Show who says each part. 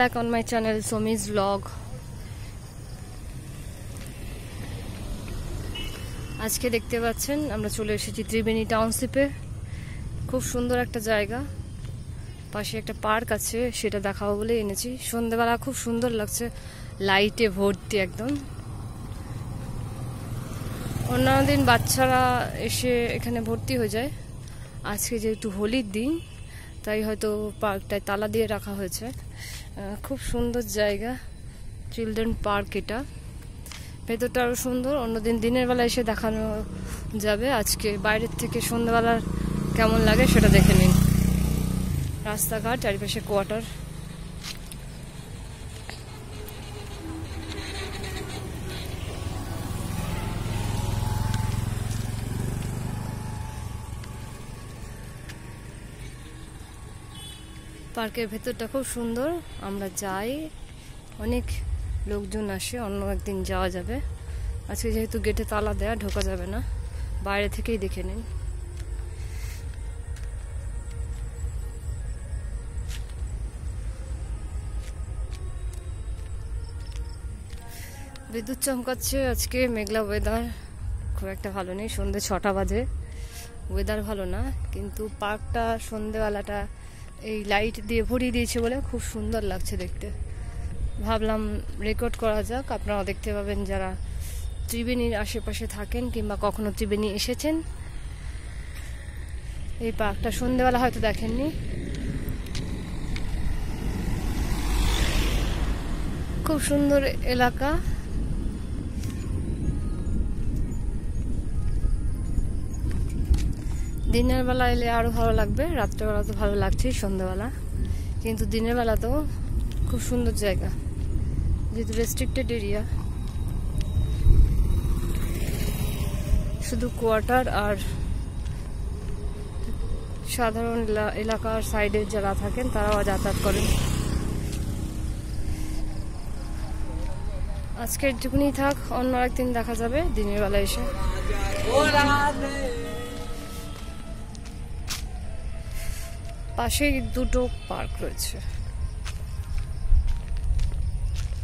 Speaker 1: Back on my channel Somi's vlog. আজকে দেখতে পাচ্ছেন আমরা চলে এসেছি ত্রিবেণী টাউনশিপে। খুব সুন্দর একটা জায়গা, পাশে একটা পার্ক আছে, সেটা দেখাবো বলে এনেছি। সন্ধ্যাবেলা খুব সুন্দর লাগছে, লাইটে ভর্তি একদম। অন্যান্য দিন বাচ্চারা এসে এখানে ভর্তি হয়ে যায়, আজকে যেহেতু হোলির দিন তাই হয়তো পার্কটায় তালা দিয়ে রাখা হয়েছে। খুব সুন্দর জায়গা, চিলড্রেন পার্ক। এটা ভেতরটা আরও সুন্দর। অন্যদিন দিনের বেলা এসে দেখানো যাবে, আজকে বাইরের থেকে সন্ধ্যাবেলার কেমন লাগে সেটা দেখে নিন। রাস্তাঘাট, চারিপাশে কোয়ার্টার। পার্কের ভেতরটা খুব সুন্দর। আমরা যাই, অনেক লোকজন আসে, অন্য একদিন যাওয়া যাবে। আজকে যেহেতু গেটে তালা দেয়া, ঢোকা যাবে না, বাইরে থেকেই দেখে নিন। বিদ্যুৎ চমকাচ্ছে, আজকে মেঘলা ওয়েদার, খুব একটা ভালো নেই। সন্ধ্যে 6টা বাজে, ওয়েদার ভালো না, কিন্তু পার্কটা সন্ধ্যেবেলাটা এই লাইট দিয়ে ভরিয়ে দিয়েছে বলে খুব সুন্দর লাগছে দেখতে। ভাবলাম রেকর্ড করা যাক, আপনারা দেখতে পাবেন যারা ত্রিবেণীর আশেপাশে থাকেন কিংবা কখনো ত্রিবেণী এসেছেন। এই পার্কটা সন্ধ্যেবেলা হয়তো দেখেননি। খুব সুন্দর এলাকা। দিনের বেলা এলে আরো ভালো লাগবে, রাত্রেবেলা তো ভালো লাগছেই, সন্ধ্যাবেলা। কিন্তু দিনের বেলা তো খুব সুন্দর জায়গা, যেহেতু রেস্ট্রিক্টেড এরিয়া। শুধু কোয়ার্টার আর সাধারণ এলাকার সাইডে যারা থাকেন তারাও যাতায়াত করেন। আজকে একটুকুনি থাক, অন্য একদিন দেখা যাবে দিনের বেলা এসে। পাশেই দুটো পার্ক রয়েছে।